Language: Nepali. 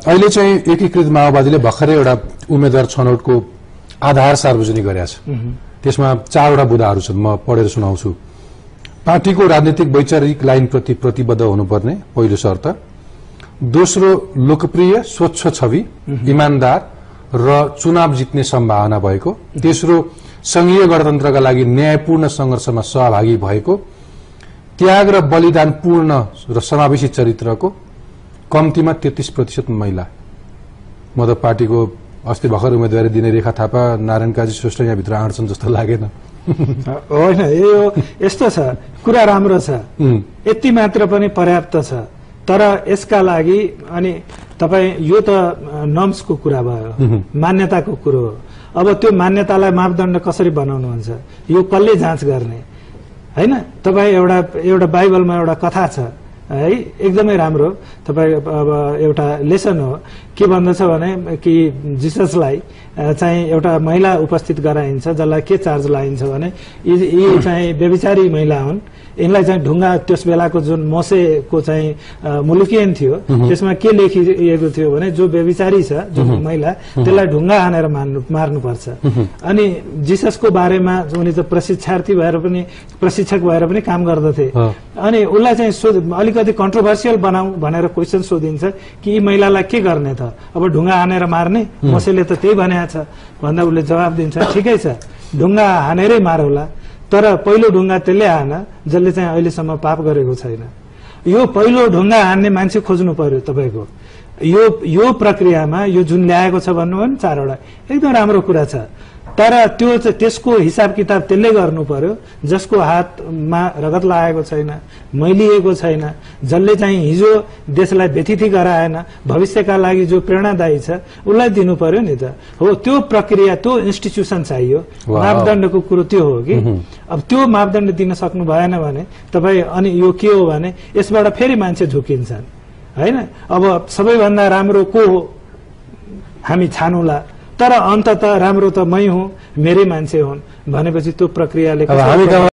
अहिले चाहिँ एकीकृत माओवादीले भर्खरै एउटा उम्मेदवार छनौटको आधार सार्वजनिक गरेको छ। त्यसमा 4वटा बुँदाहरू छन्, म पढेर सुनाउँछु। पार्टीको राजनीतिक वैचारिक लाइनप्रति प्रतिबद्ध हुनुपर्ने पहिलो शर्त। दोस्रो, लोकप्रिय, स्वच्छ छवि, इमानदार र चुनाव जित्ने सम्भावना भएको। तेस्रो, संघीय गणतन्त्रका लागि न्यायपूर्ण संघर्षमा सहभागी भएको। त्याग र बलिदान पूर्ण र समावेशी चरित्रको। कम्तीमा 33% महिला। म त पार्टीको अस्ति भर्खर उम्मेदवारी दिने रेखा थापा, नारायण काजी श्रेष्ठ यहाँभित्र आँट्छन् जस्तो लागेन। होइन, यो यस्तो छ, कुरा राम्रो छ, यति मात्र पनि पर्याप्त छ। तर यसका लागि अनि तपाईँ यो त नर्म्सको कुरा भयो, मान्यताको कुरो हो। अब त्यो मान्यतालाई मापदण्ड कसरी बनाउनुहुन्छ, यो कसले जाँच गर्ने हैन? तपाईँ एउटा बाइबलमा एउटा कथा छ है, एकदमै राम्रो। तपाईँ अब एउटा लेसन हो, के भन्दछ भने कि जिससलाई चाहिँ एउटा महिला उपस्थित गराइन्छ, जसलाई के चार्ज लाइन्छ भने यी चाहिँ व्यभिचारी महिला हुन्, यिनलाई चाहिँ ढुङ्गा, त्यस बेलाको जुन मोसेको चाहिँ मुलुकियन थियो त्यसमा के लेखिएको थियो भने जो व्यभिचारी छ जो महिला, त्यसलाई ढुङ्गा हानेर मार्नुपर्छ। अनि जिससको बारेमा उनी त प्रशिक्षार्थी भएर भएर पनि काम गर्दथे। अनि उसलाई चाहिँ अलिकति कन्ट्रोभर्सियल बनाऊ भनेर क्वेसन सोधिन्छ कि यी महिलालाई के गर्ने त, अब ढुङ्गा हानेर मार्ने, मोसेले त त्यही भनेको छ भन्दा उसले जवाब दिन्छ, ठिकै छ ढुङ्गा हानेरै मारौला, तर पहिलो ढुङ्गा त्यसले हान जसले चाहिँ अहिलेसम्म पाप गरेको छैन। यो पहिलो ढुङ्गा हान्ने मान्छे खोज्नु पर्यो तपाईको। यो प्रक्रियामा यो जुन ल्याएको छ भन्नुभयो नि 4वटा, एकदम राम्रो कुरा छ। तर त्यसको हिसाब किताब त्यसले गर्नु पर्यो जसको हातमा रगत लागेको छैन, मैलिएको छैन, जसले चाहिँ हिजो देशलाई व्यथिति गराएन, भविष्यका लागि जो प्रेरणादायी छ उसलाई दिनु पर्यो नि त। हो, त्यो प्रक्रिया, त्यो इन्स्टिट्युसन चाहियो। मापदण्डको कुरो त्यो हो कि अब त्यो मापदण्ड दिन सक्नु भएन भने तपाईँ, अनि यो के हो भने यसबाट फेरि मान्छे झुकिन्छन् हैन? अब सबैभन्दा राम्रो को हो हामी छानौला, तर अन्ततः राम्रो त मै हुँ, मेरै मान्छे हुन् भनेपछि त्यो प्रक्रियाले